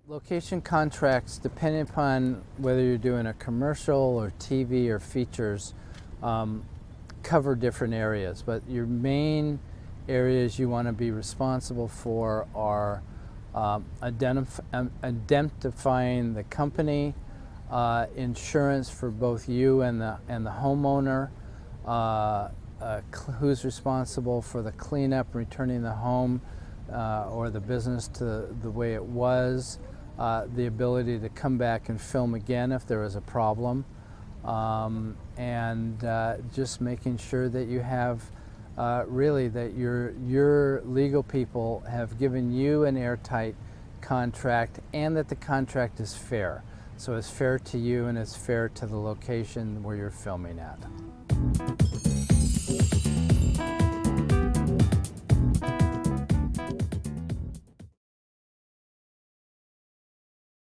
Location contracts, depending upon whether you're doing a commercial or TV or features, cover different areas, but your main areas you want to be responsible for are identifying the company, insurance for both you and the homeowner, who's responsible for the cleanup, returning the home or the business to the way it was, the ability to come back and film again if there is a problem, and just making sure that you have really that your legal people have given you an airtight contract and that the contract is fair. So it's fair to you and it's fair to the location where you're filming at.